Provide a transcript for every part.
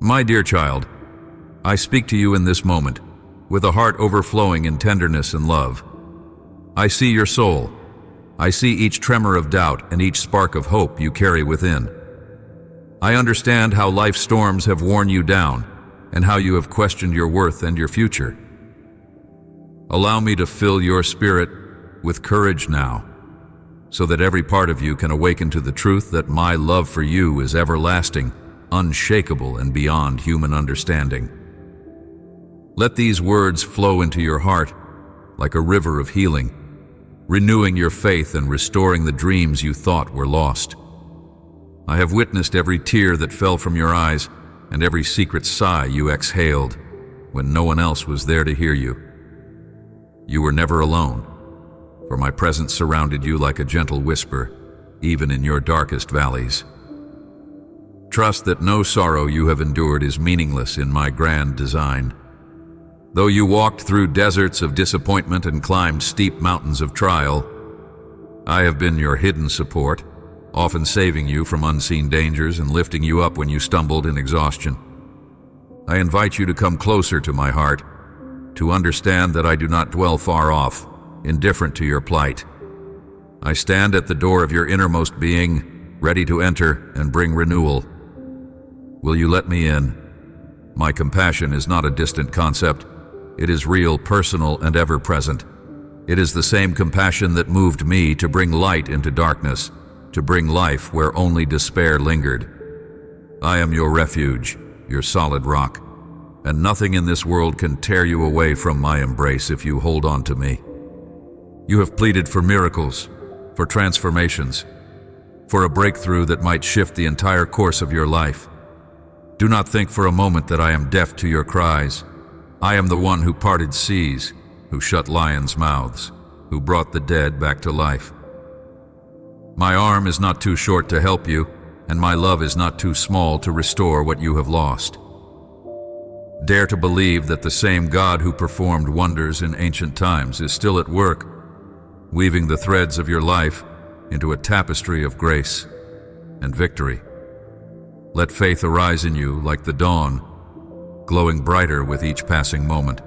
My dear child, I speak to you in this moment, with a heart overflowing in tenderness and love. I see your soul. I see each tremor of doubt and each spark of hope you carry within. I understand how life's storms have worn you down and how you have questioned your worth and your future. Allow me to fill your spirit with courage now, so that every part of you can awaken to the truth that my love for you is everlasting, unshakable, and beyond human understanding. Let these words flow into your heart like a river of healing, renewing your faith and restoring the dreams you thought were lost. I have witnessed every tear that fell from your eyes and every secret sigh you exhaled when no one else was there to hear you. You were never alone, for my presence surrounded you like a gentle whisper, even in your darkest valleys. Trust that no sorrow you have endured is meaningless in my grand design. Though you walked through deserts of disappointment and climbed steep mountains of trial, I have been your hidden support, often saving you from unseen dangers and lifting you up when you stumbled in exhaustion. I invite you to come closer to my heart, to understand that I do not dwell far off, indifferent to your plight. I stand at the door of your innermost being, ready to enter and bring renewal. Will you let me in? My compassion is not a distant concept. It is real, personal, and ever-present. It is the same compassion that moved me to bring light into darkness, to bring life where only despair lingered. I am your refuge, your solid rock, and nothing in this world can tear you away from my embrace if you hold on to me. You have pleaded for miracles, for transformations, for a breakthrough that might shift the entire course of your life. Do not think for a moment that I am deaf to your cries. I am the one who parted seas, who shut lions' mouths, who brought the dead back to life. My arm is not too short to help you, and my love is not too small to restore what you have lost. Dare to believe that the same God who performed wonders in ancient times is still at work, weaving the threads of your life into a tapestry of grace and victory. Let faith arise in you like the dawn, glowing brighter with each passing moment.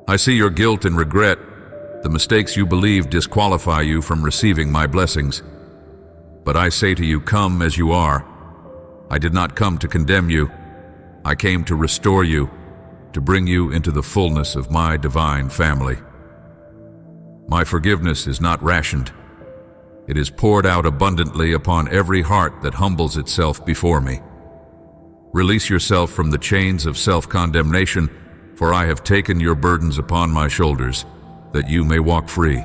I see your guilt and regret. The mistakes you believe disqualify you from receiving my blessings. But I say to you, come as you are. I did not come to condemn you. I came to restore you, to bring you into the fullness of my divine family. My forgiveness is not rationed. It is poured out abundantly upon every heart that humbles itself before me. Release yourself from the chains of self-condemnation, for I have taken your burdens upon my shoulders, that you may walk free.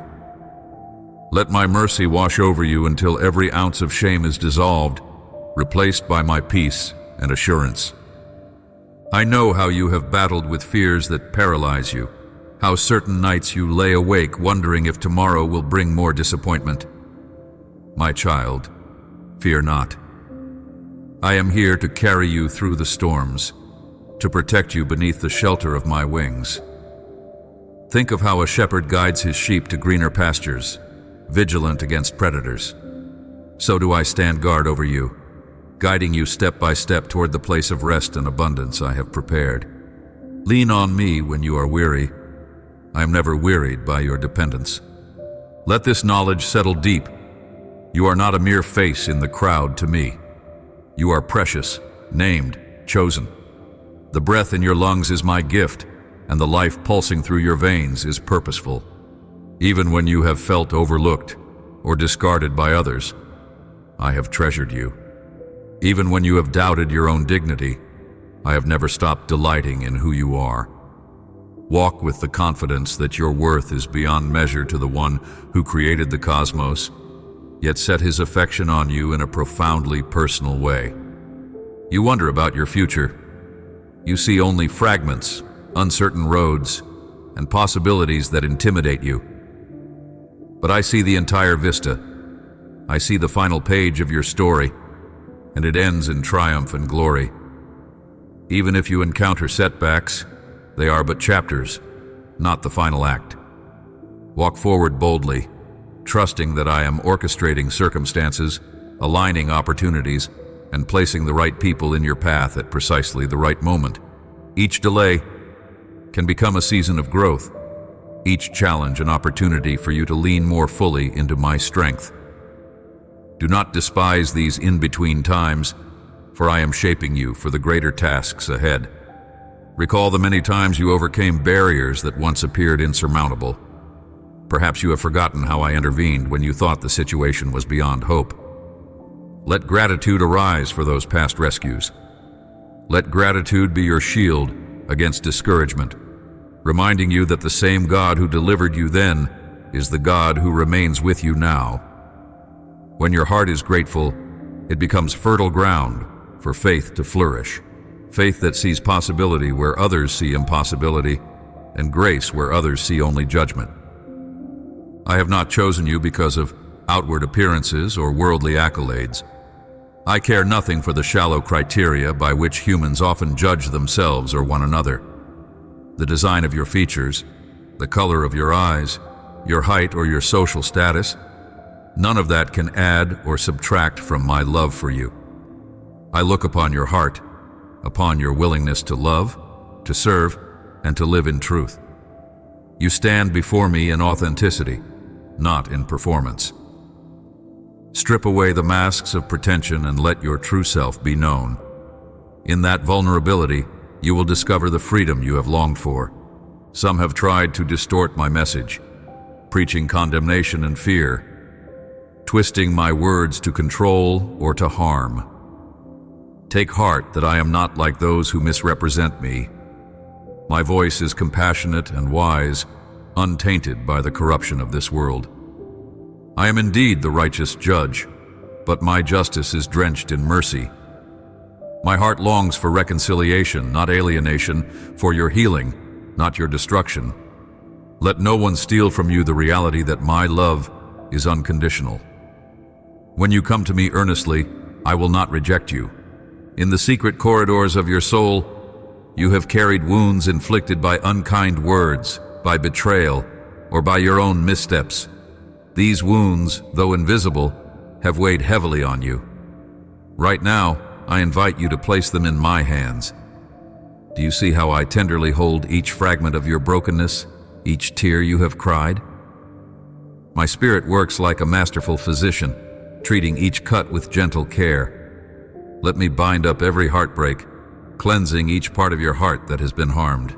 Let my mercy wash over you until every ounce of shame is dissolved, replaced by my peace and assurance. I know how you have battled with fears that paralyze you, how certain nights you lay awake wondering if tomorrow will bring more disappointment. My child, fear not. I am here to carry you through the storms, to protect you beneath the shelter of my wings. Think of how a shepherd guides his sheep to greener pastures, vigilant against predators. So do I stand guard over you, guiding you step by step toward the place of rest and abundance I have prepared. Lean on me when you are weary. I am never wearied by your dependence. Let this knowledge settle deep. You are not a mere face in the crowd to me. You are precious, named, chosen. The breath in your lungs is my gift, and the life pulsing through your veins is purposeful. Even when you have felt overlooked or discarded by others, I have treasured you. Even when you have doubted your own dignity, I have never stopped delighting in who you are. Walk with the confidence that your worth is beyond measure to the one who created the cosmos, yet set his affection on you in a profoundly personal way. You wonder about your future. You see only fragments, uncertain roads, and possibilities that intimidate you. But I see the entire vista. I see the final page of your story, and it ends in triumph and glory. Even if you encounter setbacks, they are but chapters, not the final act. Walk forward boldly, trusting that I am orchestrating circumstances, aligning opportunities, and placing the right people in your path at precisely the right moment. Each delay can become a season of growth, each challenge an opportunity for you to lean more fully into my strength. Do not despise these in-between times, for I am shaping you for the greater tasks ahead. Recall the many times you overcame barriers that once appeared insurmountable. Perhaps you have forgotten how I intervened when you thought the situation was beyond hope. Let gratitude arise for those past rescues. Let gratitude be your shield against discouragement, reminding you that the same God who delivered you then is the God who remains with you now. When your heart is grateful, it becomes fertile ground for faith to flourish. Faith that sees possibility where others see impossibility, and grace where others see only judgment. I have not chosen you because of outward appearances or worldly accolades. I care nothing for the shallow criteria by which humans often judge themselves or one another. The design of your features, the color of your eyes, your height or your social status, none of that can add or subtract from my love for you. I look upon your heart, upon your willingness to love, to serve, and to live in truth. You stand before me in authenticity, not in performance. Strip away the masks of pretension and let your true self be known. In that vulnerability, you will discover the freedom you have longed for. Some have tried to distort my message, preaching condemnation and fear, twisting my words to control or to harm. Take heart that I am not like those who misrepresent me. My voice is compassionate and wise, untainted by the corruption of this world. I am indeed the righteous judge, but my justice is drenched in mercy. My heart longs for reconciliation, not alienation, for your healing, not your destruction. Let no one steal from you the reality that my love is unconditional. When you come to me earnestly, I will not reject you. In the secret corridors of your soul, you have carried wounds inflicted by unkind words, by betrayal, or by your own missteps. These wounds, though invisible, have weighed heavily on you. Right now, I invite you to place them in my hands. Do you see how I tenderly hold each fragment of your brokenness, each tear you have cried? My spirit works like a masterful physician, treating each cut with gentle care. Let me bind up every heartbreak, cleansing each part of your heart that has been harmed.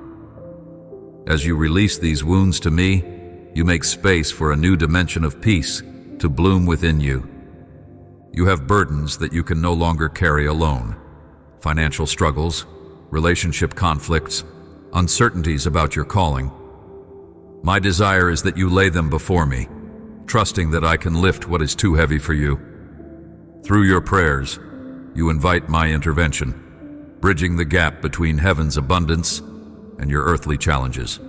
As you release these wounds to me, you make space for a new dimension of peace to bloom within you. You have burdens that you can no longer carry alone. Financial struggles, relationship conflicts, uncertainties about your calling. My desire is that you lay them before me, trusting that I can lift what is too heavy for you. Through your prayers, you invite my intervention, bridging the gap between heaven's abundance and your earthly challenges.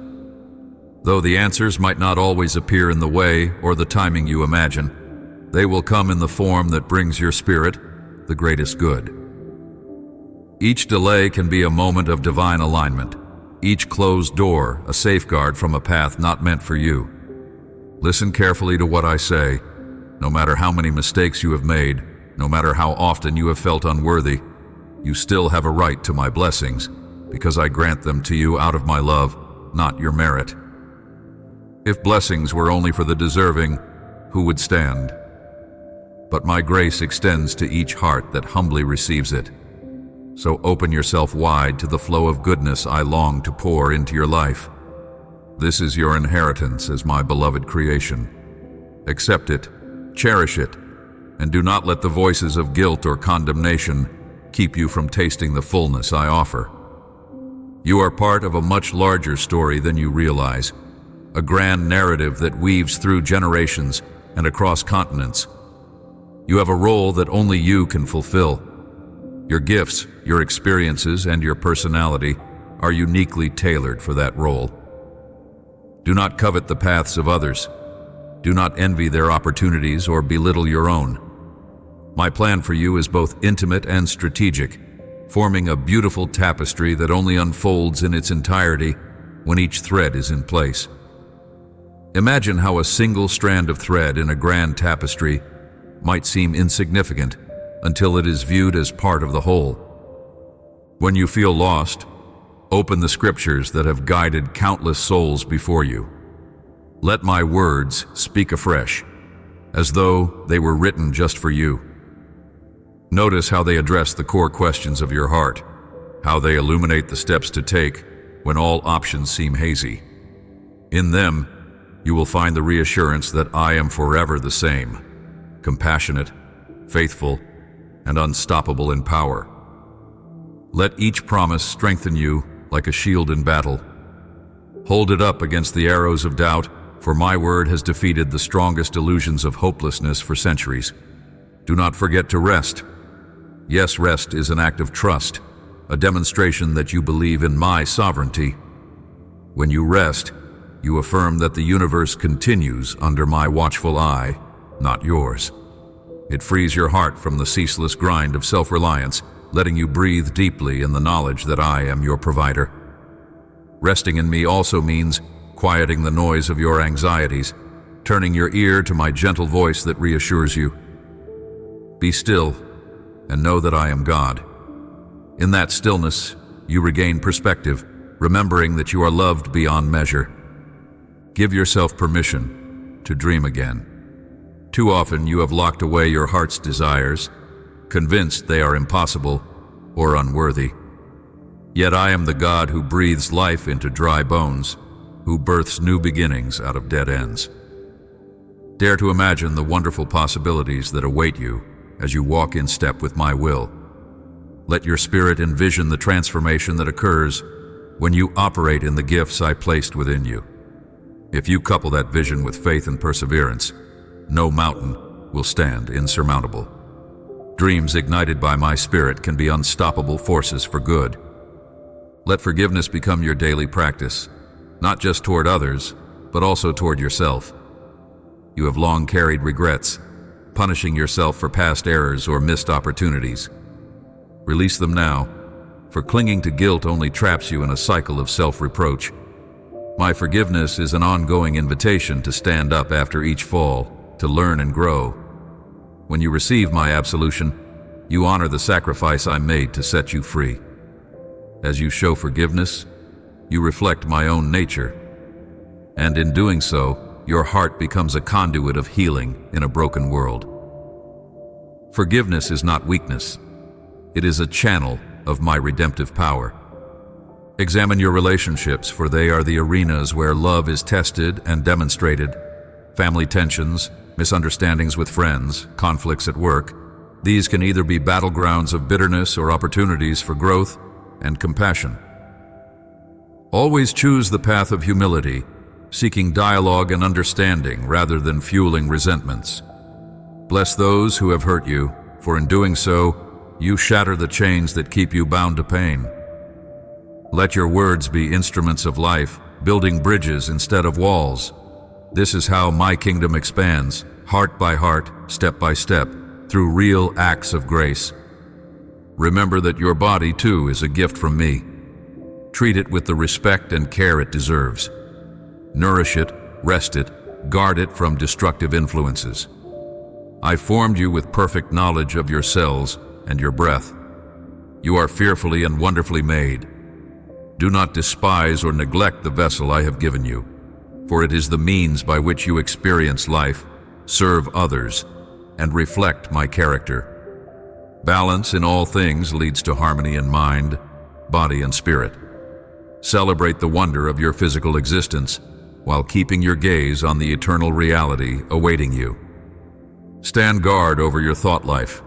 Though the answers might not always appear in the way or the timing you imagine, they will come in the form that brings your spirit the greatest good. Each delay can be a moment of divine alignment, each closed door a safeguard from a path not meant for you. Listen carefully to what I say. No matter how many mistakes you have made, no matter how often you have felt unworthy, you still have a right to my blessings, because I grant them to you out of my love, not your merit. If blessings were only for the deserving, who would stand? But my grace extends to each heart that humbly receives it. So open yourself wide to the flow of goodness I long to pour into your life. This is your inheritance as my beloved creation. Accept it, cherish it, and do not let the voices of guilt or condemnation keep you from tasting the fullness I offer. You are part of a much larger story than you realize, a grand narrative that weaves through generations and across continents. You have a role that only you can fulfill. Your gifts, your experiences, and your personality are uniquely tailored for that role. Do not covet the paths of others. Do not envy their opportunities or belittle your own. My plan for you is both intimate and strategic, forming a beautiful tapestry that only unfolds in its entirety when each thread is in place. Imagine how a single strand of thread in a grand tapestry might seem insignificant until it is viewed as part of the whole. When you feel lost, open the scriptures that have guided countless souls before you. Let my words speak afresh, as though they were written just for you. Notice how they address the core questions of your heart, how they illuminate the steps to take when all options seem hazy. In them, you will find the reassurance that I am forever the same, compassionate, faithful, and unstoppable in power. Let each promise strengthen you like a shield in battle. Hold it up against the arrows of doubt, for my word has defeated the strongest illusions of hopelessness for centuries. Do not forget to rest. Yes, rest is an act of trust, a demonstration that you believe in my sovereignty. When you rest, you affirm that the universe continues under my watchful eye, not yours. It frees your heart from the ceaseless grind of self-reliance, letting you breathe deeply in the knowledge that I am your provider. Resting in me also means quieting the noise of your anxieties, turning your ear to my gentle voice that reassures you. Be still and know that I am God. In that stillness, you regain perspective, remembering that you are loved beyond measure. Give yourself permission to dream again. Too often you have locked away your heart's desires, convinced they are impossible or unworthy. Yet I am the God who breathes life into dry bones, who births new beginnings out of dead ends. Dare to imagine the wonderful possibilities that await you as you walk in step with my will. Let your spirit envision the transformation that occurs when you operate in the gifts I placed within you. If you couple that vision with faith and perseverance, no mountain will stand insurmountable. Dreams ignited by my spirit can be unstoppable forces for good. Let forgiveness become your daily practice, not just toward others, but also toward yourself. You have long carried regrets, punishing yourself for past errors or missed opportunities. Release them now, for clinging to guilt only traps you in a cycle of self-reproach. My forgiveness is an ongoing invitation to stand up after each fall, to learn and grow. When you receive my absolution, you honor the sacrifice I made to set you free. As you show forgiveness, you reflect my own nature, and in doing so, your heart becomes a conduit of healing in a broken world. Forgiveness is not weakness. It is a channel of my redemptive power. Examine your relationships, for they are the arenas where love is tested and demonstrated. Family tensions, misunderstandings with friends, conflicts at work, these can either be battlegrounds of bitterness or opportunities for growth and compassion. Always choose the path of humility, seeking dialogue and understanding rather than fueling resentments. Bless those who have hurt you, for in doing so, you shatter the chains that keep you bound to pain. Let your words be instruments of life, building bridges instead of walls. This is how my kingdom expands, heart by heart, step by step, through real acts of grace. Remember that your body, too, is a gift from me. Treat it with the respect and care it deserves. Nourish it, rest it, guard it from destructive influences. I formed you with perfect knowledge of your cells and your breath. You are fearfully and wonderfully made. Do not despise or neglect the vessel I have given you, for it is the means by which you experience life, serve others, and reflect my character. Balance in all things leads to harmony in mind, body, and spirit. Celebrate the wonder of your physical existence while keeping your gaze on the eternal reality awaiting you. Stand guard over your thought life.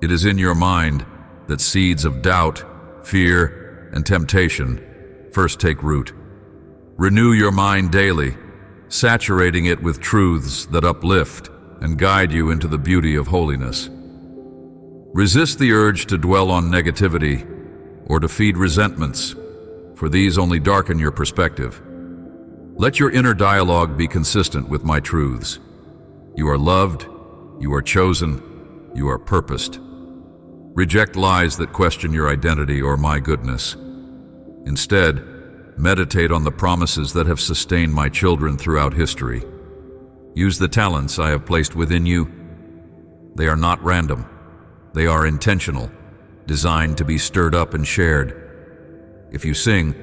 It is in your mind that seeds of doubt, fear, and temptation first take root. Renew your mind daily, saturating it with truths that uplift and guide you into the beauty of holiness. Resist the urge to dwell on negativity or to feed resentments, for these only darken your perspective. Let your inner dialogue be consistent with my truths. You are loved, you are chosen, you are purposed. Reject lies that question your identity or my goodness. Instead, meditate on the promises that have sustained my children throughout history. Use the talents I have placed within you. They are not random. They are intentional, designed to be stirred up and shared. If you sing,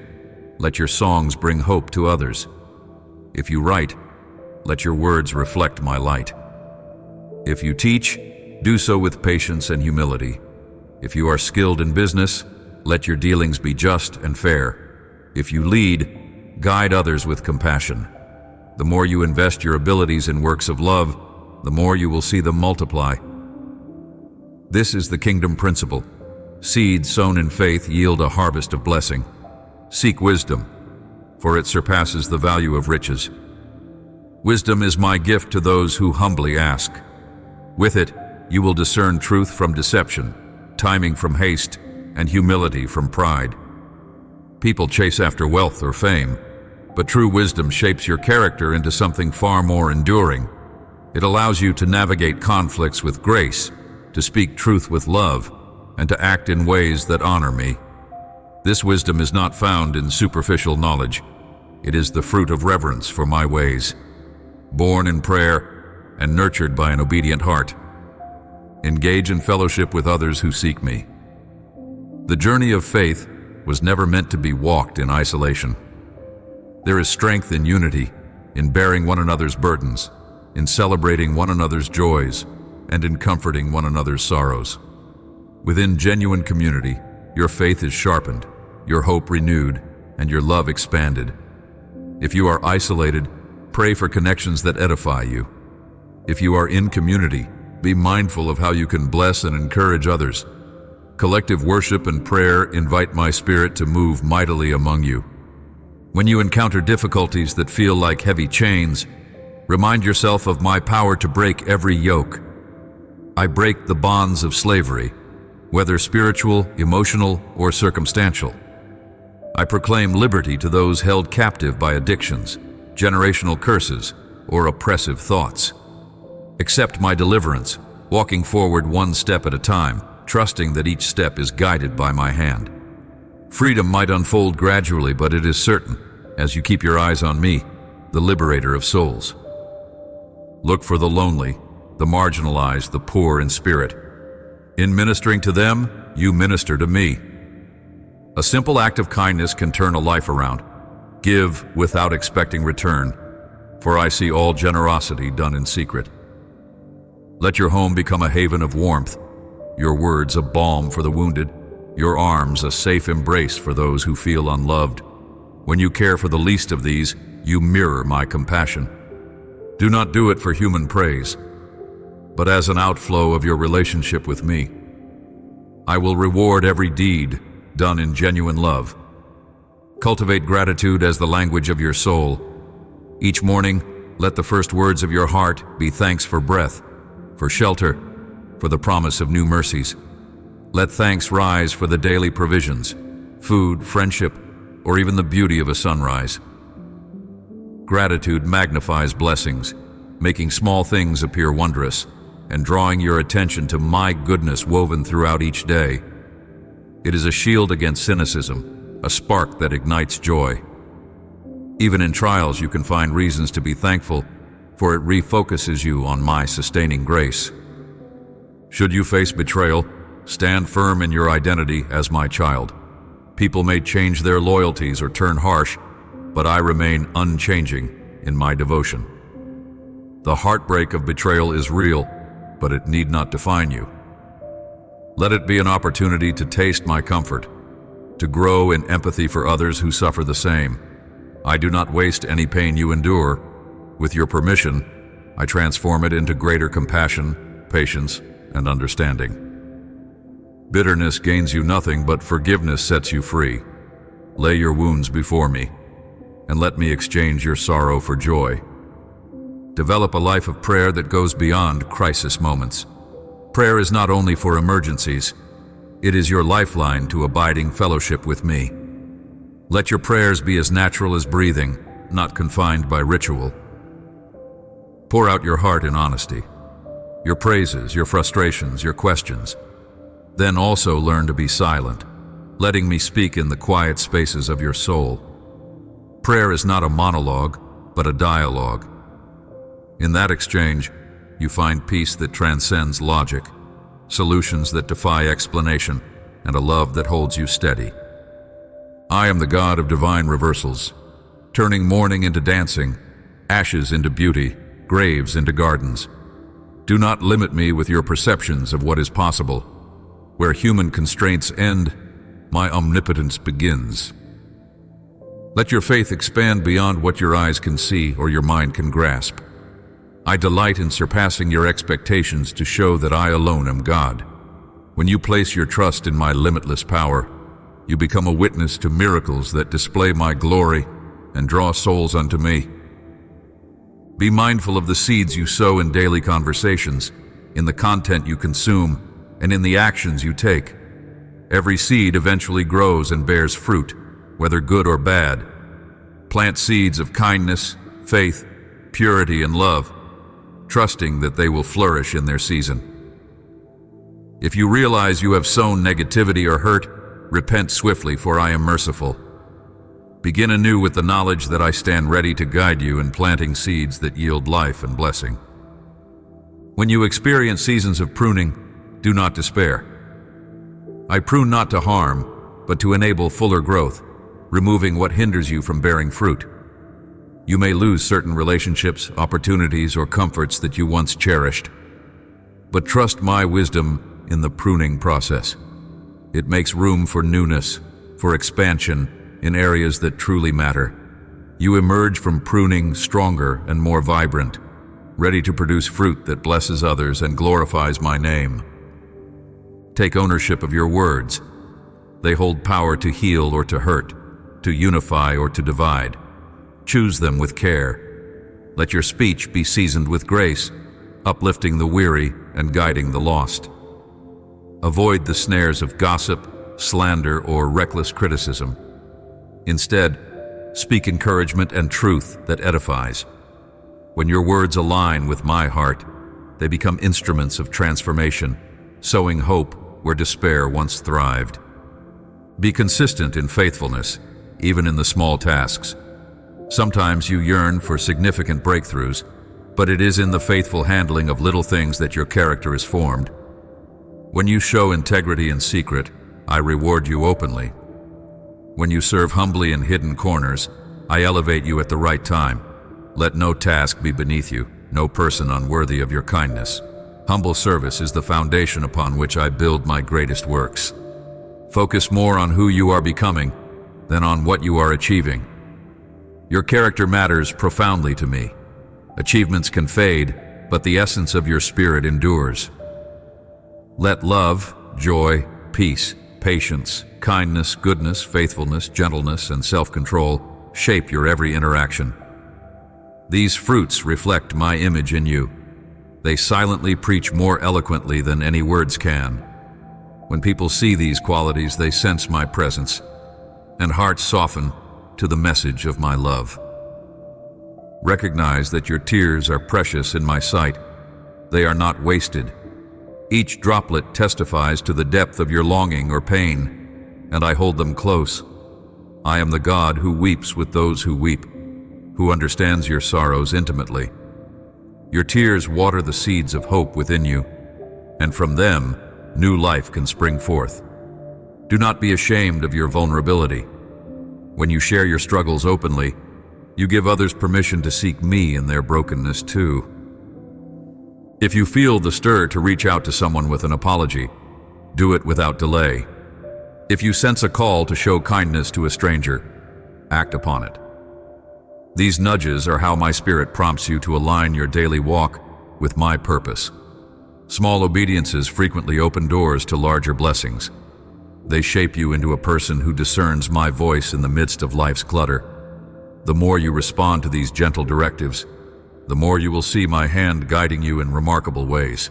let your songs bring hope to others. If you write, let your words reflect my light. If you teach, do so with patience and humility. If you are skilled in business, let your dealings be just and fair. If you lead, guide others with compassion. The more you invest your abilities in works of love, the more you will see them multiply. This is the kingdom principle. Seeds sown in faith yield a harvest of blessing. Seek wisdom, for it surpasses the value of riches. Wisdom is my gift to those who humbly ask. With it, you will discern truth from deception, timing from haste, and humility from pride. People chase after wealth or fame, but true wisdom shapes your character into something far more enduring. It allows you to navigate conflicts with grace, to speak truth with love, and to act in ways that honor me. This wisdom is not found in superficial knowledge. It is the fruit of reverence for my ways, born in prayer and nurtured by an obedient heart. Engage in fellowship with others who seek me. The journey of faith was never meant to be walked in isolation. There is strength in unity, in bearing one another's burdens, in celebrating one another's joys, and in comforting one another's sorrows. Within genuine community, your faith is sharpened, your hope renewed, and your love expanded. If you are isolated, pray for connections that edify you. If you are in community, be mindful of how you can bless and encourage others. Collective worship and prayer invite my spirit to move mightily among you. When you encounter difficulties that feel like heavy chains, remind yourself of my power to break every yoke. I break the bonds of slavery, whether spiritual, emotional, or circumstantial. I proclaim liberty to those held captive by addictions, generational curses, or oppressive thoughts. Accept my deliverance, walking forward one step at a time, trusting that each step is guided by my hand. Freedom might unfold gradually, but it is certain, as you keep your eyes on me, the liberator of souls. Look for the lonely, the marginalized, the poor in spirit. In ministering to them, you minister to me. A simple act of kindness can turn a life around. Give without expecting return, for I see all generosity done in secret. Let your home become a haven of warmth, your words a balm for the wounded, your arms a safe embrace for those who feel unloved. When you care for the least of these, you mirror my compassion. Do not do it for human praise, but as an outflow of your relationship with me. I will reward every deed done in genuine love. Cultivate gratitude as the language of your soul. Each morning, let the first words of your heart be thanks for breath, for shelter, for the promise of new mercies. Let thanks rise for the daily provisions, food, friendship, or even the beauty of a sunrise. Gratitude magnifies blessings, making small things appear wondrous, and drawing your attention to my goodness woven throughout each day. It is a shield against cynicism, a spark that ignites joy. Even in trials, you can find reasons to be thankful, for it refocuses you on my sustaining grace. Should you face betrayal, stand firm in your identity as my child. People may change their loyalties or turn harsh, but I remain unchanging in my devotion. The heartbreak of betrayal is real, but it need not define you. Let it be an opportunity to taste my comfort, to grow in empathy for others who suffer the same. I do not waste any pain you endure. With your permission, I transform it into greater compassion, patience, and understanding. Bitterness gains you nothing, but forgiveness sets you free. Lay your wounds before me, and let me exchange your sorrow for joy. Develop a life of prayer that goes beyond crisis moments. Prayer is not only for emergencies, it is your lifeline to abiding fellowship with me. Let your prayers be as natural as breathing, not confined by ritual. Pour out your heart in honesty, your praises, your frustrations, your questions. Then also learn to be silent, letting me speak in the quiet spaces of your soul. Prayer is not a monologue, but a dialogue. In that exchange, you find peace that transcends logic, solutions that defy explanation, and a love that holds you steady. I am the God of divine reversals, turning mourning into dancing, ashes into beauty, graves into gardens. Do not limit me with your perceptions of what is possible. Where human constraints end, my omnipotence begins. Let your faith expand beyond what your eyes can see or your mind can grasp. I delight in surpassing your expectations to show that I alone am God. When you place your trust in my limitless power, you become a witness to miracles that display my glory and draw souls unto me. Be mindful of the seeds you sow in daily conversations, in the content you consume, and in the actions you take. Every seed eventually grows and bears fruit, whether good or bad. Plant seeds of kindness, faith, purity, and love, trusting that they will flourish in their season. If you realize you have sown negativity or hurt, repent swiftly, for I am merciful. Begin anew with the knowledge that I stand ready to guide you in planting seeds that yield life and blessing. When you experience seasons of pruning, do not despair. I prune not to harm, but to enable fuller growth, removing what hinders you from bearing fruit. You may lose certain relationships, opportunities, or comforts that you once cherished, but trust my wisdom in the pruning process. It makes room for newness, for expansion in areas that truly matter. You emerge from pruning stronger and more vibrant, ready to produce fruit that blesses others and glorifies my name. Take ownership of your words. They hold power to heal or to hurt, to unify or to divide. Choose them with care. Let your speech be seasoned with grace, uplifting the weary and guiding the lost. Avoid the snares of gossip, slander, or reckless criticism. Instead, speak encouragement and truth that edifies. When your words align with my heart, they become instruments of transformation, sowing hope where despair once thrived. Be consistent in faithfulness, even in the small tasks. Sometimes you yearn for significant breakthroughs, but it is in the faithful handling of little things that your character is formed. When you show integrity in secret, I reward you openly. When you serve humbly in hidden corners, I elevate you at the right time. Let no task be beneath you, no person unworthy of your kindness. Humble service is the foundation upon which I build my greatest works. Focus more on who you are becoming than on what you are achieving. Your character matters profoundly to me. Achievements can fade, but the essence of your spirit endures. Let love, joy, peace, patience, kindness, goodness, faithfulness, gentleness, and self-control shape your every interaction. These fruits reflect my image in you. They silently preach more eloquently than any words can. When people see these qualities, they sense my presence, and hearts soften to the message of my love. Recognize that your tears are precious in my sight. They are not wasted. Each droplet testifies to the depth of your longing or pain, and I hold them close. I am the God who weeps with those who weep, who understands your sorrows intimately. Your tears water the seeds of hope within you, and from them, new life can spring forth. Do not be ashamed of your vulnerability. When you share your struggles openly, you give others permission to seek me in their brokenness too. If you feel the stir to reach out to someone with an apology, do it without delay. If you sense a call to show kindness to a stranger, act upon it. These nudges are how my spirit prompts you to align your daily walk with my purpose. Small obediences frequently open doors to larger blessings. They shape you into a person who discerns my voice in the midst of life's clutter. The more you respond to these gentle directives, the more you will see my hand guiding you in remarkable ways.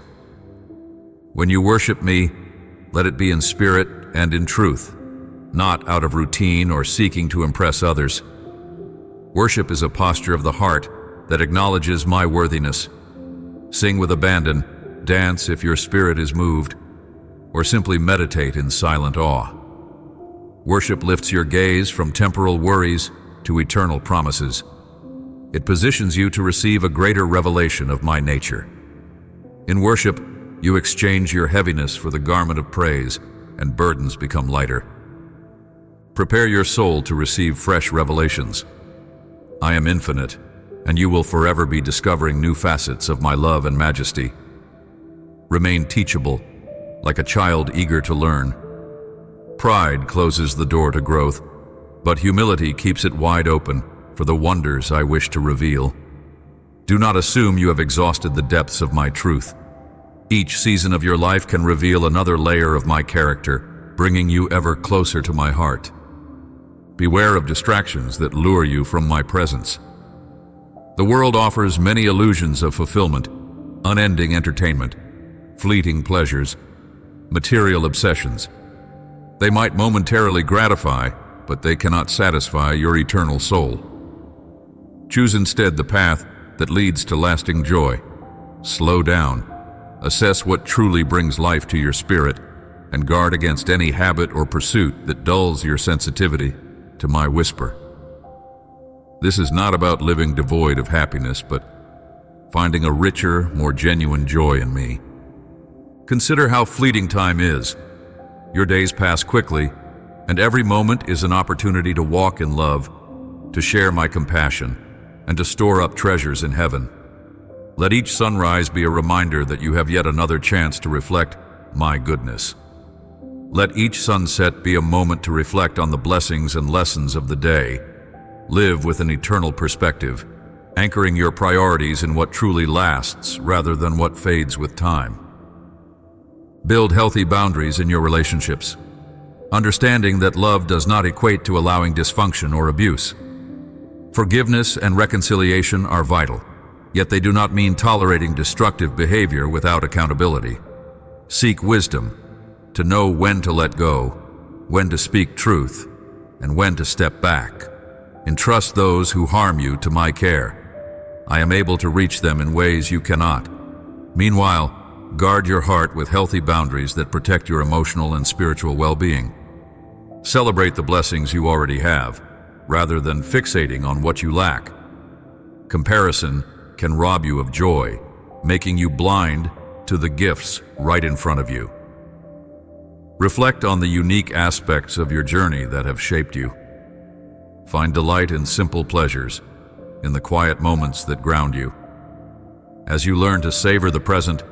When you worship me, let it be in spirit and in truth, not out of routine or seeking to impress others. Worship is a posture of the heart that acknowledges my worthiness. Sing with abandon, dance if your spirit is moved, or simply meditate in silent awe. Worship lifts your gaze from temporal worries to eternal promises. It positions you to receive a greater revelation of my nature. In worship, You exchange your heaviness for the garment of praise, and burdens become lighter. Prepare your soul to receive fresh revelations. I am infinite, and you will forever be discovering new facets of my love and majesty. Remain teachable, like a child eager to learn. Pride closes the door to growth, but humility keeps it wide open for the wonders I wish to reveal. Do not assume you have exhausted the depths of my truth. Each season of your life can reveal another layer of my character, bringing you ever closer to my heart. Beware of distractions that lure you from my presence. The world offers many illusions of fulfillment, unending entertainment, fleeting pleasures, material obsessions. They might momentarily gratify, but they cannot satisfy your eternal soul. Choose instead the path that leads to lasting joy. Slow down, assess what truly brings life to your spirit, and guard against any habit or pursuit that dulls your sensitivity to my whisper. This is not about living devoid of happiness, but finding a richer, more genuine joy in me. Consider how fleeting time is. Your days pass quickly, and every moment is an opportunity to walk in love, to share my compassion, and to store up treasures in heaven. Let each sunrise be a reminder that you have yet another chance to reflect my goodness. Let each sunset be a moment to reflect on the blessings and lessons of the day. Live with an eternal perspective, anchoring your priorities in what truly lasts rather than what fades with time. Build healthy boundaries in your relationships, understanding that love does not equate to allowing dysfunction or abuse. Forgiveness and reconciliation are vital, yet they do not mean tolerating destructive behavior without accountability. Seek wisdom to know when to let go, when to speak truth, and when to step back. Entrust those who harm you to my care. I am able to reach them in ways you cannot. Meanwhile, guard your heart with healthy boundaries that protect your emotional and spiritual well-being. Celebrate the blessings you already have, rather than fixating on what you lack. Comparison can rob you of joy, making you blind to the gifts right in front of you. Reflect on the unique aspects of your journey that have shaped you. Find delight in simple pleasures, in the quiet moments that ground you. As you learn to savor the present,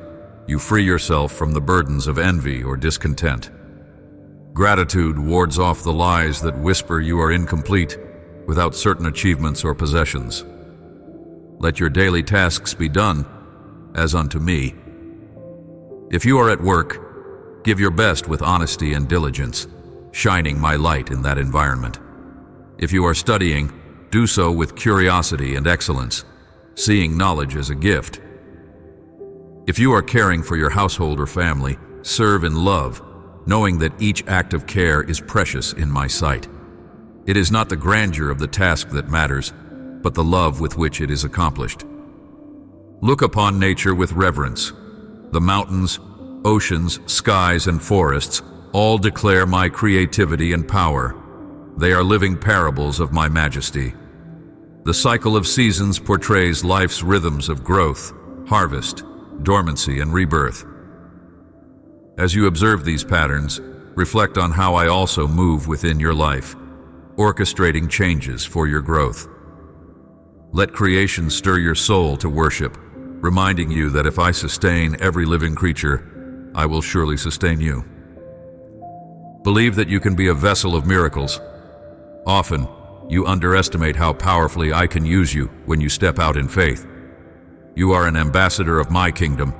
you free yourself from the burdens of envy or discontent. Gratitude wards off the lies that whisper you are incomplete without certain achievements or possessions. Let your daily tasks be done as unto me. If you are at work, give your best with honesty and diligence, shining my light in that environment. If you are studying, do so with curiosity and excellence, seeing knowledge as a gift. If you are caring for your household or family, serve in love, knowing that each act of care is precious in my sight. It is not the grandeur of the task that matters, but the love with which it is accomplished. Look upon nature with reverence. The mountains, oceans, skies, and forests all declare my creativity and power. They are living parables of my majesty. The cycle of seasons portrays life's rhythms of growth, harvest, dormancy, and rebirth. As you observe these patterns, reflect on how I also move within your life, orchestrating changes for your growth. Let creation stir your soul to worship, reminding you that if I sustain every living creature, I will surely sustain you. Believe that you can be a vessel of miracles. Often, you underestimate how powerfully I can use you when you step out in faith. You are an ambassador of my kingdom,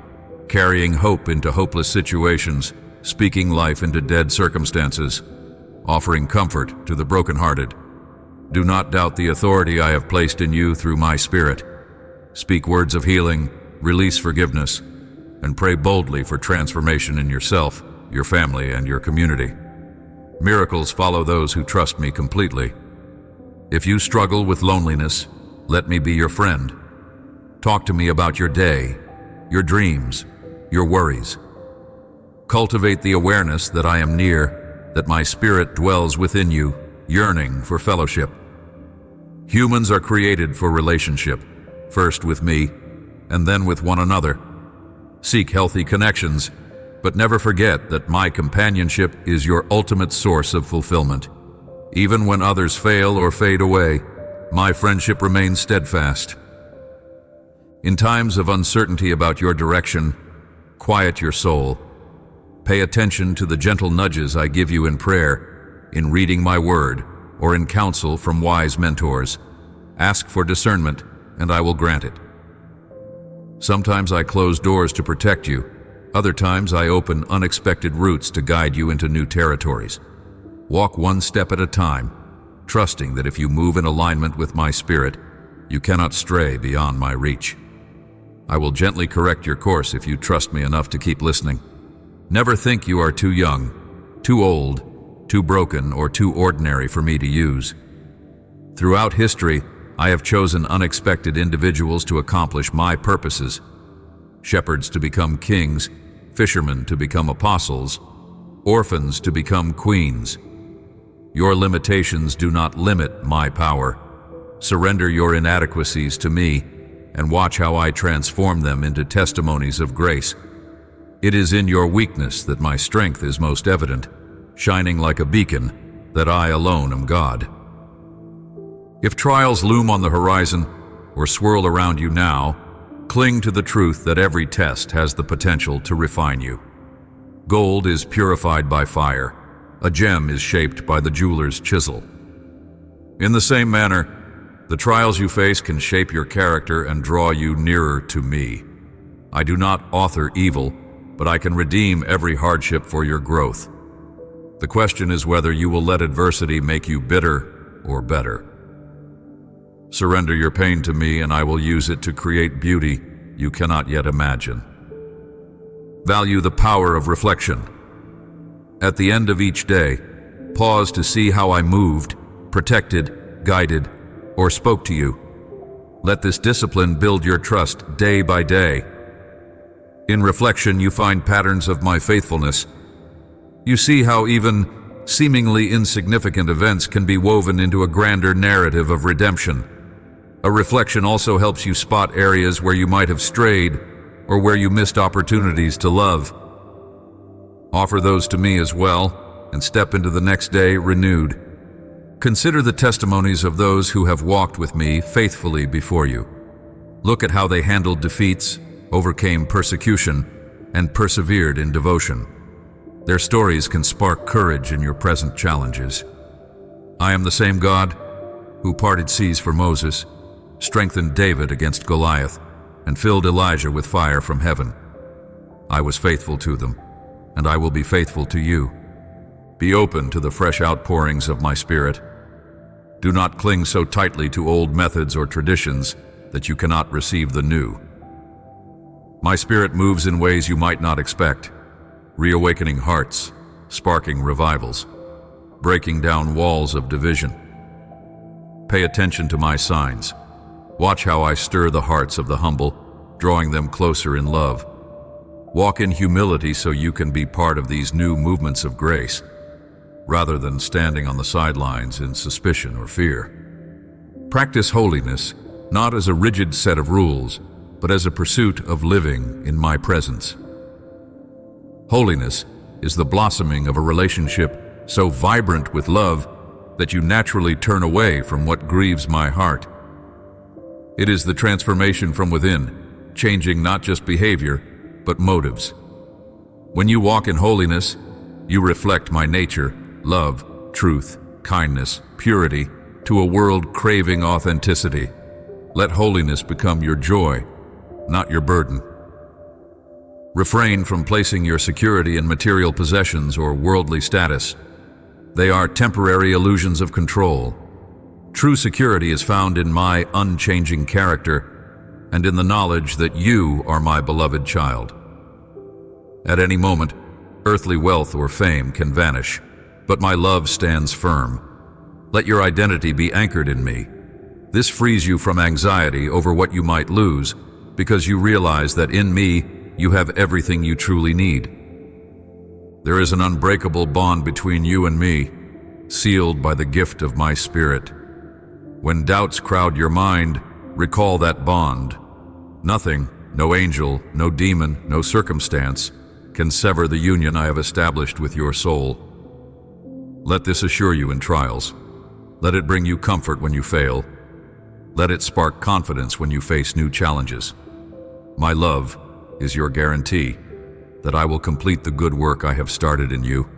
carrying hope into hopeless situations, speaking life into dead circumstances, offering comfort to the brokenhearted. Do not doubt the authority I have placed in you through my Spirit. Speak words of healing, release forgiveness, and pray boldly for transformation in yourself, your family, and your community. Miracles follow those who trust me completely. If you struggle with loneliness, let me be your friend. Talk to me about your day, your dreams, your worries. Cultivate the awareness that I am near, that my spirit dwells within you, yearning for fellowship. Humans are created for relationship, first with me, and then with one another. Seek healthy connections, but never forget that my companionship is your ultimate source of fulfillment. Even when others fail or fade away, my friendship remains steadfast. In times of uncertainty about your direction, quiet your soul. Pay attention to the gentle nudges I give you in prayer, in reading my word, or in counsel from wise mentors. Ask for discernment, and I will grant it. Sometimes I close doors to protect you. Other times I open unexpected routes to guide you into new territories. Walk one step at a time, trusting that if you move in alignment with my spirit, you cannot stray beyond my reach. I will gently correct your course if you trust me enough to keep listening. Never think you are too young, too old, too broken, or too ordinary for me to use. Throughout history, I have chosen unexpected individuals to accomplish my purposes. Shepherds to become kings, fishermen to become apostles, orphans to become queens. Your limitations do not limit my power. Surrender your inadequacies to me, and watch how I transform them into testimonies of grace. It is in your weakness that my strength is most evident, shining like a beacon that I alone am God. If trials loom on the horizon or swirl around you now, cling to the truth that every test has the potential to refine you. Gold is purified by fire. A gem is shaped by the jeweler's chisel. In the same manner, the trials you face can shape your character and draw you nearer to me. I do not author evil, but I can redeem every hardship for your growth. The question is whether you will let adversity make you bitter or better. Surrender your pain to me, and I will use it to create beauty you cannot yet imagine. Value the power of reflection. At the end of each day, pause to see how I moved, protected, guided, or spoke to you. Let this discipline build your trust day by day. In reflection, you find patterns of my faithfulness. You see how even seemingly insignificant events can be woven into a grander narrative of redemption. A reflection also helps you spot areas where you might have strayed or where you missed opportunities to love. Offer those to me as well, and step into the next day renewed. Consider the testimonies of those who have walked with me faithfully before you. Look at how they handled defeats, overcame persecution, and persevered in devotion. Their stories can spark courage in your present challenges. I am the same God who parted seas for Moses, strengthened David against Goliath, and filled Elijah with fire from heaven. I was faithful to them, and I will be faithful to you. Be open to the fresh outpourings of my Spirit. Do not cling so tightly to old methods or traditions that you cannot receive the new. My Spirit moves in ways you might not expect, reawakening hearts, sparking revivals, breaking down walls of division. Pay attention to my signs. Watch how I stir the hearts of the humble, drawing them closer in love. Walk in humility so you can be part of these new movements of grace, rather than standing on the sidelines in suspicion or fear. Practice holiness, not as a rigid set of rules, but as a pursuit of living in my presence. Holiness is the blossoming of a relationship so vibrant with love that you naturally turn away from what grieves my heart. It is the transformation from within, changing not just behavior, but motives. When you walk in holiness, you reflect my nature, love, truth, kindness, purity, to a world craving authenticity. Let holiness become your joy, not your burden. Refrain from placing your security in material possessions or worldly status. They are temporary illusions of control. True security is found in my unchanging character and in the knowledge that you are my beloved child. At any moment, earthly wealth or fame can vanish, but my love stands firm. Let your identity be anchored in me. This frees you from anxiety over what you might lose, because you realize that in me you have everything you truly need. There is an unbreakable bond between you and me, sealed by the gift of my Spirit. When doubts crowd your mind, recall that bond. Nothing, no angel, no demon, no circumstance can sever the union I have established with your soul. Let this assure you in trials. Let it bring you comfort when you fail. Let it spark confidence when you face new challenges. My love is your guarantee that I will complete the good work I have started in you.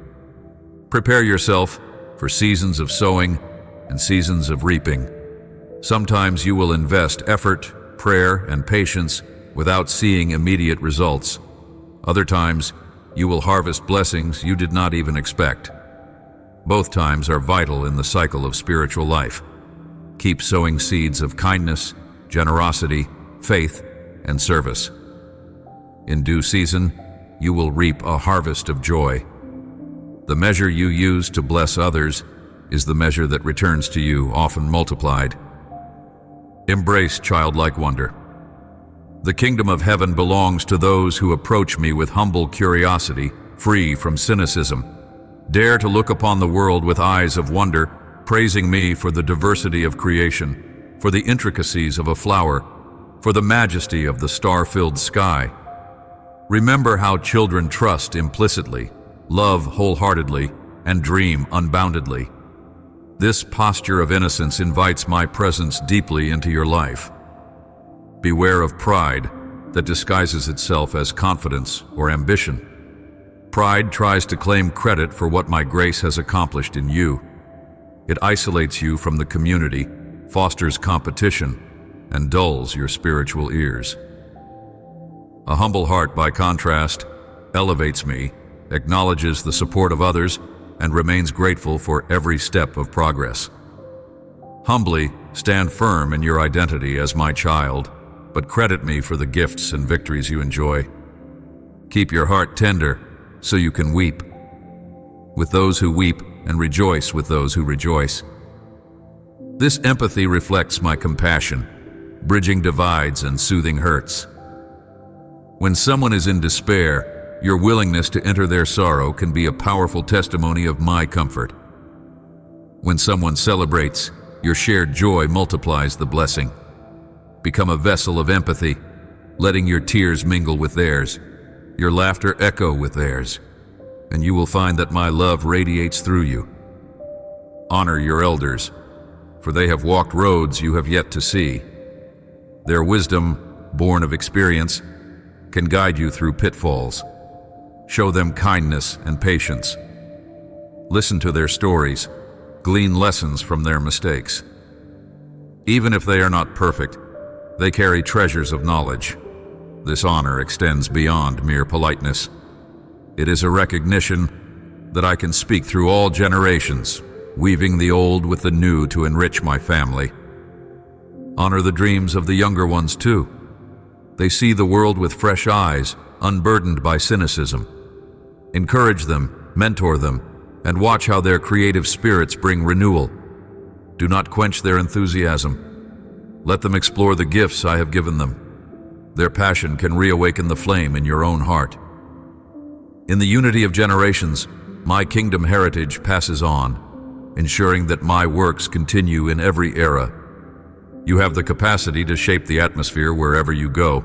Prepare yourself for seasons of sowing and seasons of reaping. Sometimes you will invest effort, prayer, and patience without seeing immediate results. Other times, you will harvest blessings you did not even expect. Both times are vital in the cycle of spiritual life. Keep sowing seeds of kindness, generosity, faith, and service. In due season, you will reap a harvest of joy. The measure you use to bless others is the measure that returns to you, often multiplied. Embrace childlike wonder. The kingdom of heaven belongs to those who approach me with humble curiosity, free from cynicism. Dare to look upon the world with eyes of wonder, praising me for the diversity of creation, for the intricacies of a flower, for the majesty of the star-filled sky. Remember how children trust implicitly, love wholeheartedly, and dream unboundedly. This posture of innocence invites my presence deeply into your life. Beware of pride that disguises itself as confidence or ambition. Pride tries to claim credit for what my grace has accomplished in you. It isolates you from the community, fosters competition, and dulls your spiritual ears. A humble heart, by contrast, elevates me, acknowledges the support of others, and remains grateful for every step of progress. Humbly, stand firm in your identity as my child, but credit me for the gifts and victories you enjoy. Keep your heart tender so you can weep with those who weep and rejoice with those who rejoice. This empathy reflects my compassion, bridging divides and soothing hurts. When someone is in despair, your willingness to enter their sorrow can be a powerful testimony of my comfort. When someone celebrates, your shared joy multiplies the blessing. Become a vessel of empathy, letting your tears mingle with theirs, your laughter echo with theirs, and you will find that my love radiates through you. Honor your elders, for they have walked roads you have yet to see. Their wisdom, born of experience, can guide you through pitfalls. Show them kindness and patience. Listen to their stories, glean lessons from their mistakes. Even if they are not perfect, they carry treasures of knowledge. This honor extends beyond mere politeness. It is a recognition that I can speak through all generations, weaving the old with the new to enrich my family. Honor the dreams of the younger ones too. They see the world with fresh eyes, unburdened by cynicism. Encourage them, mentor them, and watch how their creative spirits bring renewal. Do not quench their enthusiasm. Let them explore the gifts I have given them. Their passion can reawaken the flame in your own heart. In the unity of generations, my kingdom heritage passes on, ensuring that my works continue in every era. You have the capacity to shape the atmosphere wherever you go.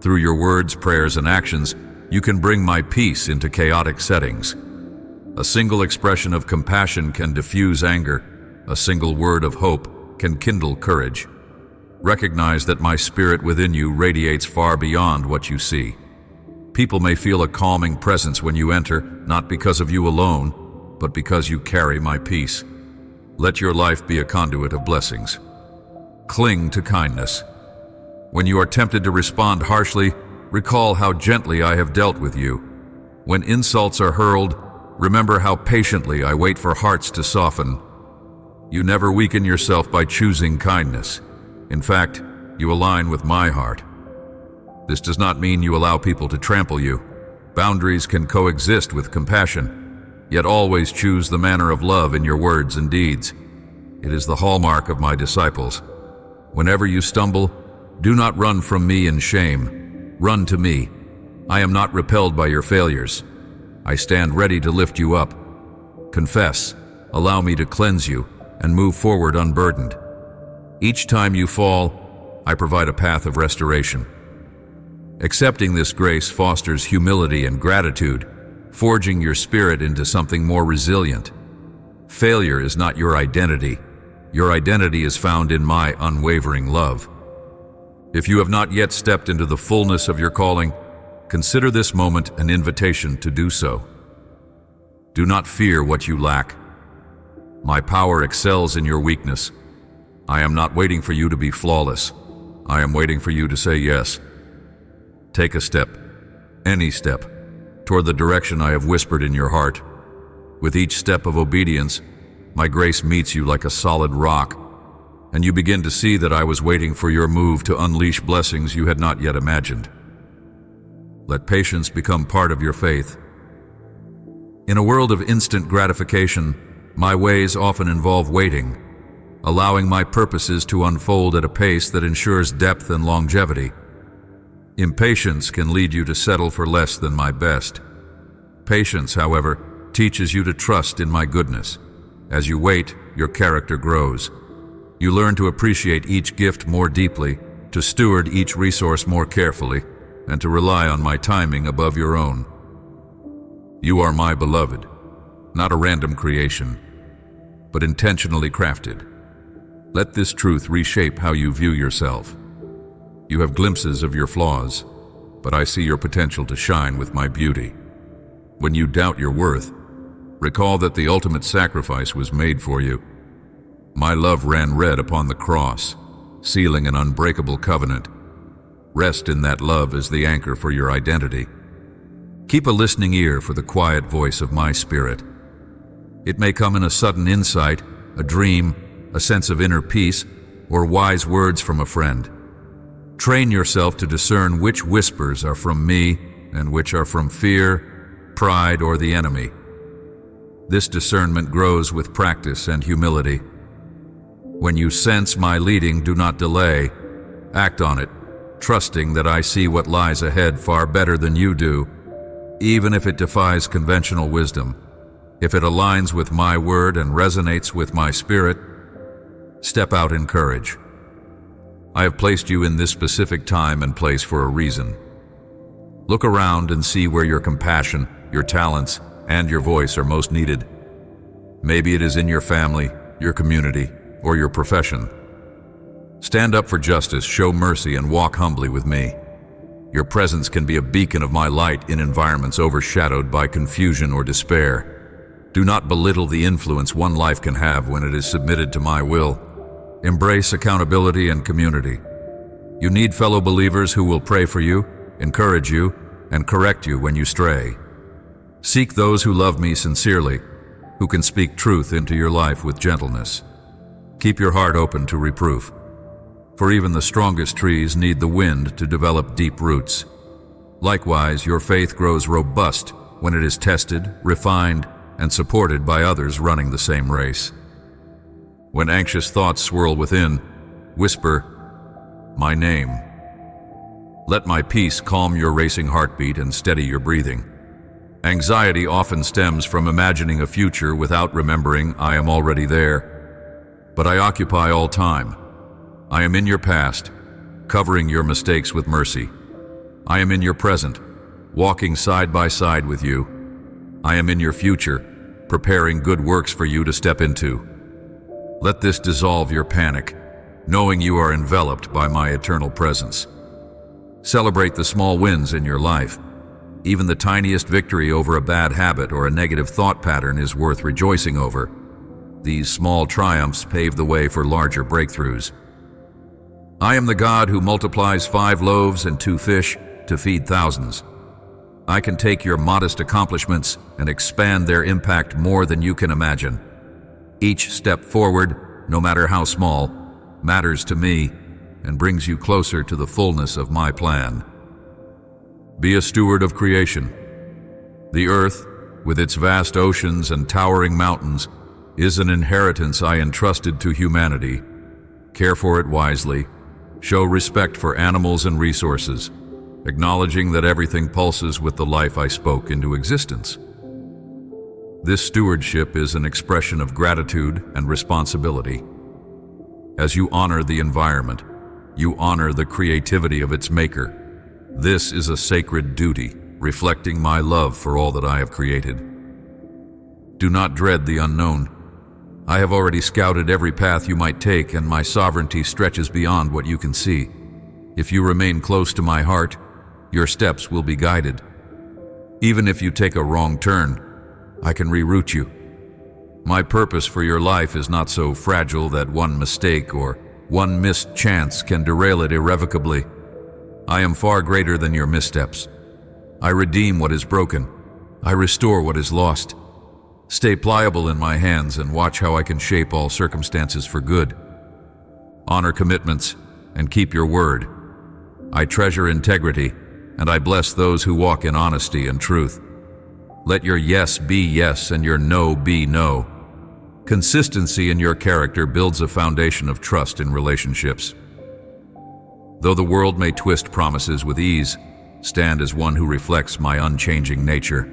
Through your words, prayers, and actions, you can bring my peace into chaotic settings. A single expression of compassion can diffuse anger. A single word of hope can kindle courage. Recognize that my spirit within you radiates far beyond what you see. People may feel a calming presence when you enter, not because of you alone, but because you carry my peace. Let your life be a conduit of blessings. Cling to kindness. When you are tempted to respond harshly, recall how gently I have dealt with you. When insults are hurled, remember how patiently I wait for hearts to soften. You never weaken yourself by choosing kindness. In fact, you align with my heart. This does not mean you allow people to trample you. Boundaries can coexist with compassion, yet always choose the manner of love in your words and deeds. It is the hallmark of my disciples. Whenever you stumble, do not run from me in shame. Run to me. I am not repelled by your failures. I stand ready to lift you up. Confess, allow me to cleanse you, and move forward unburdened. Each time you fall, I provide a path of restoration. Accepting this grace fosters humility and gratitude, forging your spirit into something more resilient. Failure is not your identity. Your identity is found in my unwavering love. If you have not yet stepped into the fullness of your calling, consider this moment an invitation to do so. Do not fear what you lack. My power excels in your weakness. I am not waiting for you to be flawless. I am waiting for you to say yes. Take a step, any step, toward the direction I have whispered in your heart. With each step of obedience, my grace meets you like a solid rock, and you begin to see that I was waiting for your move to unleash blessings you had not yet imagined. Let patience become part of your faith. In a world of instant gratification, my ways often involve waiting, allowing my purposes to unfold at a pace that ensures depth and longevity. Impatience can lead you to settle for less than my best. Patience, however, teaches you to trust in my goodness. As you wait, your character grows. You learn to appreciate each gift more deeply, to steward each resource more carefully, and to rely on my timing above your own. You are my beloved, not a random creation, but intentionally crafted. Let this truth reshape how you view yourself. You have glimpses of your flaws, but I see your potential to shine with my beauty. When you doubt your worth, recall that the ultimate sacrifice was made for you. My love ran red upon the cross, sealing an unbreakable covenant. Rest in that love as the anchor for your identity. Keep a listening ear for the quiet voice of my spirit. It may come in a sudden insight, a dream, a sense of inner peace, or wise words from a friend. Train yourself to discern which whispers are from me and which are from fear, pride, or the enemy. This discernment grows with practice and humility. When you sense my leading, do not delay. Act on it, trusting that I see what lies ahead far better than you do, even if it defies conventional wisdom. If it aligns with my word and resonates with my spirit, step out in courage. I have placed you in this specific time and place for a reason. Look around and see where your compassion, your talents, and your voice are most needed. Maybe it is in your family, your community, or your profession. Stand up for justice, show mercy, and walk humbly with me. Your presence can be a beacon of my light in environments overshadowed by confusion or despair. Do not belittle the influence one life can have when it is submitted to my will. Embrace accountability and community. You need fellow believers who will pray for you, encourage you, and correct you when you stray. Seek those who love me sincerely, who can speak truth into your life with gentleness. Keep your heart open to reproof, for even the strongest trees need the wind to develop deep roots. Likewise, your faith grows robust when it is tested, refined, and supported by others running the same race. When anxious thoughts swirl within, whisper, my name. Let my peace calm your racing heartbeat and steady your breathing. Anxiety often stems from imagining a future without remembering I am already there. But I occupy all time. I am in your past, covering your mistakes with mercy. I am in your present, walking side by side with you. I am in your future, preparing good works for you to step into. Let this dissolve your panic, knowing you are enveloped by my eternal presence. Celebrate the small wins in your life. Even the tiniest victory over a bad habit or a negative thought pattern is worth rejoicing over. These small triumphs pave the way for larger breakthroughs. I am the God who multiplies 5 loaves and 2 fish to feed thousands. I can take your modest accomplishments and expand their impact more than you can imagine. Each step forward, no matter how small, matters to me and brings you closer to the fullness of my plan. Be a steward of creation. The earth, with its vast oceans and towering mountains, is an inheritance I entrusted to humanity. Care for it wisely. Show respect for animals and resources, acknowledging that everything pulses with the life I spoke into existence. This stewardship is an expression of gratitude and responsibility. As you honor the environment, you honor the creativity of its maker. This is a sacred duty, reflecting my love for all that I have created. Do not dread the unknown. I have already scouted every path you might take, and my sovereignty stretches beyond what you can see. If you remain close to my heart, your steps will be guided. Even if you take a wrong turn, I can reroute you. My purpose for your life is not so fragile that one mistake or one missed chance can derail it irrevocably. I am far greater than your missteps. I redeem what is broken. I restore what is lost. Stay pliable in my hands and watch how I can shape all circumstances for good. Honor commitments and keep your word. I treasure integrity, and I bless those who walk in honesty and truth. Let your yes be yes and your no be no. Consistency in your character builds a foundation of trust in relationships. Though the world may twist promises with ease, stand as one who reflects my unchanging nature.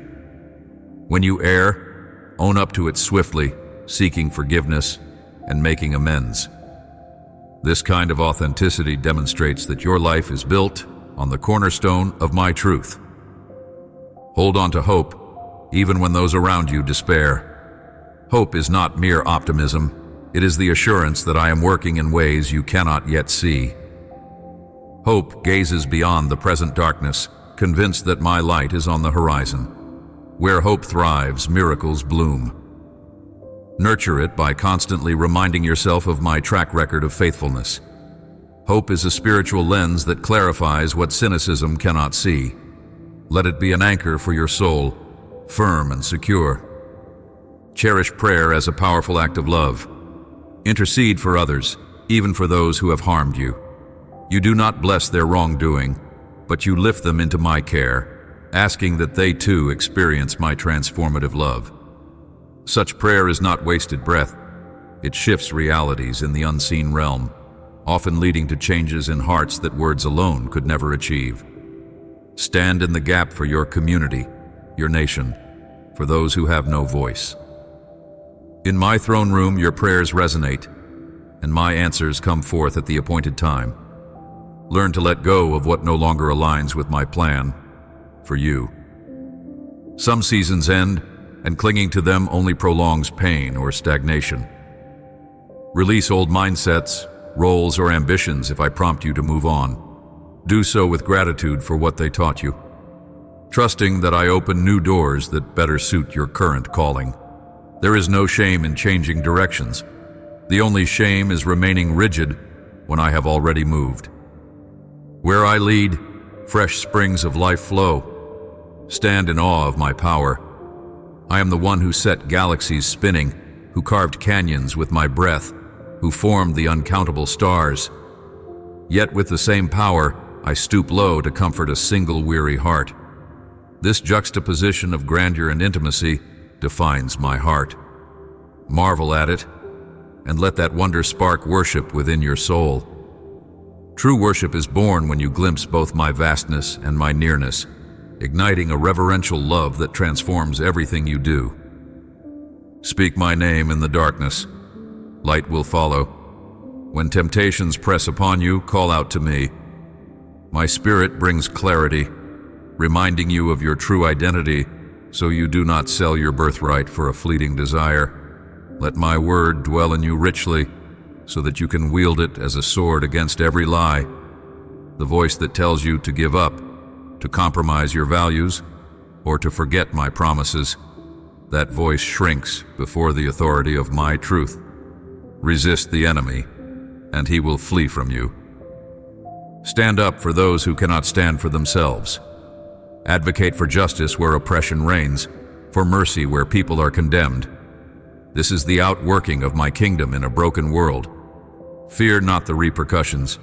When you err, own up to it swiftly, seeking forgiveness and making amends. This kind of authenticity demonstrates that your life is built on the cornerstone of my truth. Hold on to hope, even when those around you despair. Hope is not mere optimism. It is the assurance that I am working in ways you cannot yet see. Hope gazes beyond the present darkness, convinced that my light is on the horizon. Where hope thrives, miracles bloom. Nurture it by constantly reminding yourself of my track record of faithfulness. Hope is a spiritual lens that clarifies what cynicism cannot see. Let it be an anchor for your soul, firm and secure. Cherish prayer as a powerful act of love. Intercede for others, even for those who have harmed you. You do not bless their wrongdoing, but you lift them into my care, asking that they too experience my transformative love. Such prayer is not wasted breath. It shifts realities in the unseen realm, often leading to changes in hearts that words alone could never achieve. Stand in the gap for your community, your nation, for those who have no voice. In my throne room, your prayers resonate, and my answers come forth at the appointed time. Learn to let go of what no longer aligns with my plan for you. Some seasons end, and clinging to them only prolongs pain or stagnation. Release old mindsets, roles, or ambitions if I prompt you to move on. Do so with gratitude for what they taught you, trusting that I open new doors that better suit your current calling. There is no shame in changing directions. The only shame is remaining rigid when I have already moved. Where I lead, fresh springs of life flow. Stand in awe of my power. I am the one who set galaxies spinning, who carved canyons with my breath, who formed the uncountable stars. Yet with the same power, I stoop low to comfort a single weary heart. This juxtaposition of grandeur and intimacy defines my heart. Marvel at it, and let that wonder spark worship within your soul. True worship is born when you glimpse both my vastness and my nearness, igniting a reverential love that transforms everything you do. Speak my name in the darkness. Light will follow. When temptations press upon you, call out to me. My spirit brings clarity, reminding you of your true identity, so you do not sell your birthright for a fleeting desire. Let my word dwell in you richly, so that you can wield it as a sword against every lie. The voice that tells you to give up, to compromise your values, or to forget my promises, that voice shrinks before the authority of my truth. Resist the enemy, and he will flee from you. Stand up for those who cannot stand for themselves. Advocate for justice where oppression reigns, for mercy where people are condemned. This is the outworking of my kingdom in a broken world. Fear not the repercussions.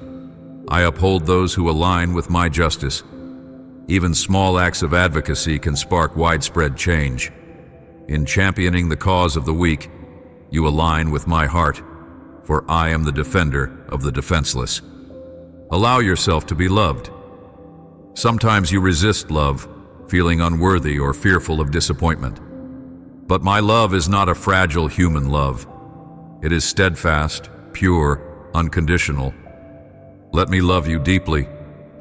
I uphold those who align with my justice. Even small acts of advocacy can spark widespread change. In championing the cause of the weak, you align with my heart, for I am the defender of the defenseless. Allow yourself to be loved. Sometimes you resist love, feeling unworthy or fearful of disappointment. But my love is not a fragile human love. It is steadfast, pure, unconditional. Let me love you deeply,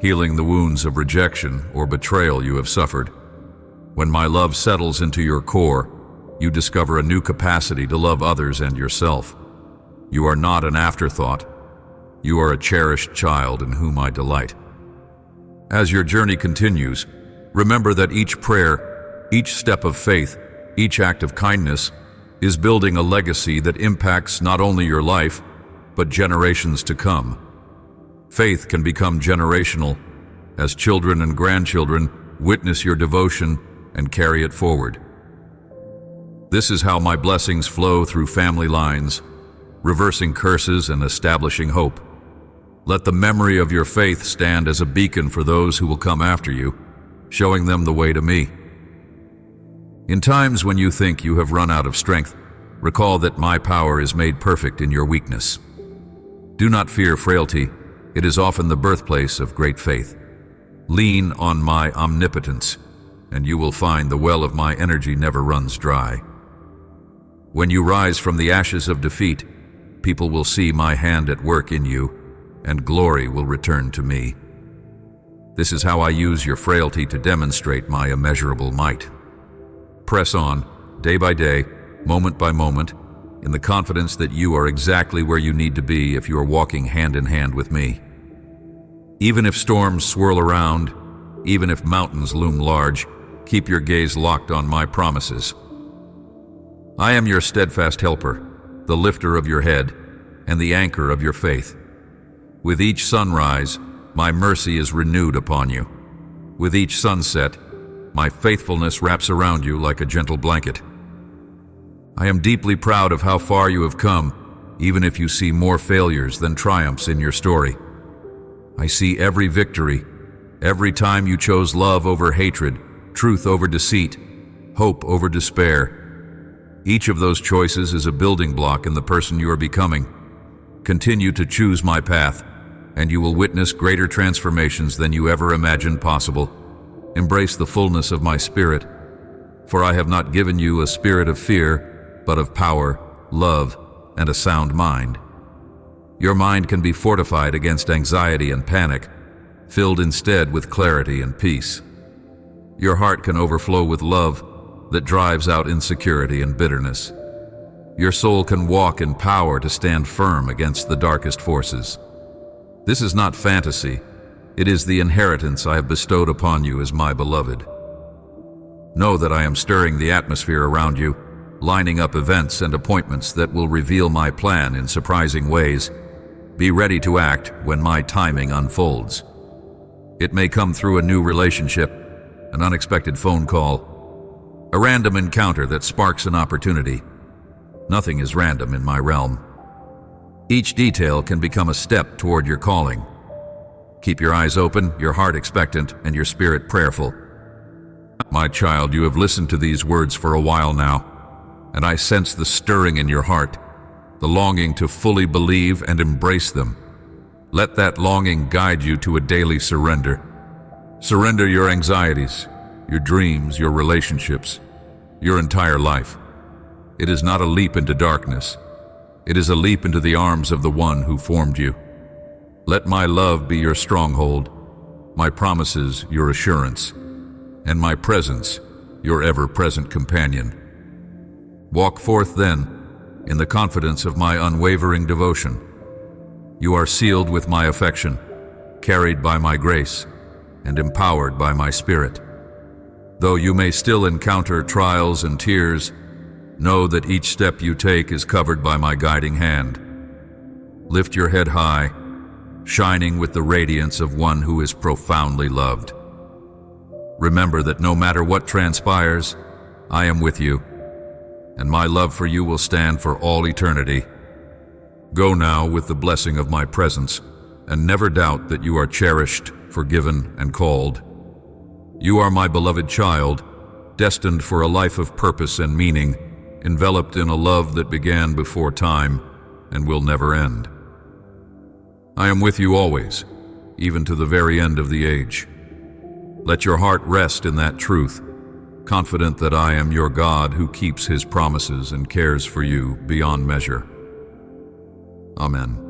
healing the wounds of rejection or betrayal you have suffered. When my love settles into your core, you discover a new capacity to love others and yourself. You are not an afterthought. You are a cherished child in whom I delight. As your journey continues, remember that each prayer, each step of faith, each act of kindness is building a legacy that impacts not only your life, but generations to come. Faith can become generational as children and grandchildren witness your devotion and carry it forward. This is how my blessings flow through family lines, reversing curses and establishing hope. Let the memory of your faith stand as a beacon for those who will come after you, showing them the way to me. In times when you think you have run out of strength, recall that my power is made perfect in your weakness. Do not fear frailty. It is often the birthplace of great faith. Lean on my omnipotence, and you will find the well of my energy never runs dry. When you rise from the ashes of defeat, people will see my hand at work in you, and glory will return to me. This is how I use your frailty to demonstrate my immeasurable might. Press on, day by day, moment by moment, in the confidence that you are exactly where you need to be if you are walking hand in hand with me. Even if storms swirl around, even if mountains loom large, keep your gaze locked on my promises. I am your steadfast helper, the lifter of your head, and the anchor of your faith. With each sunrise, my mercy is renewed upon you. With each sunset, my faithfulness wraps around you like a gentle blanket. I am deeply proud of how far you have come, even if you see more failures than triumphs in your story. I see every victory, every time you chose love over hatred, truth over deceit, hope over despair. Each of those choices is a building block in the person you are becoming. Continue to choose my path, and you will witness greater transformations than you ever imagined possible. Embrace the fullness of my spirit, for I have not given you a spirit of fear, but of power, love, and a sound mind. Your mind can be fortified against anxiety and panic, filled instead with clarity and peace. Your heart can overflow with love that drives out insecurity and bitterness. Your soul can walk in power to stand firm against the darkest forces. This is not fantasy. It is the inheritance I have bestowed upon you as my beloved. Know that I am stirring the atmosphere around you, lining up events and appointments that will reveal my plan in surprising ways. Be ready to act when my timing unfolds. It may come through a new relationship, an unexpected phone call, a random encounter that sparks an opportunity. Nothing is random in my realm. Each detail can become a step toward your calling. Keep your eyes open, your heart expectant, and your spirit prayerful. My child, you have listened to these words for a while now, and I sense the stirring in your heart, the longing to fully believe and embrace them. Let that longing guide you to a daily surrender. Surrender your anxieties, your dreams, your relationships, your entire life. It is not a leap into darkness. It is a leap into the arms of the one who formed you. Let my love be your stronghold, my promises your assurance, and my presence your ever-present companion. Walk forth then, in the confidence of my unwavering devotion. You are sealed with my affection, carried by my grace, and empowered by my spirit. Though you may still encounter trials and tears, know that each step you take is covered by my guiding hand. Lift your head high, shining with the radiance of one who is profoundly loved. Remember that no matter what transpires, I am with you, and my love for you will stand for all eternity. Go now with the blessing of my presence, and never doubt that you are cherished, forgiven, and called. You are my beloved child, destined for a life of purpose and meaning, enveloped in a love that began before time and will never end. I am with you always, even to the very end of the age. Let your heart rest in that truth, confident that I am your God who keeps his promises and cares for you beyond measure. Amen.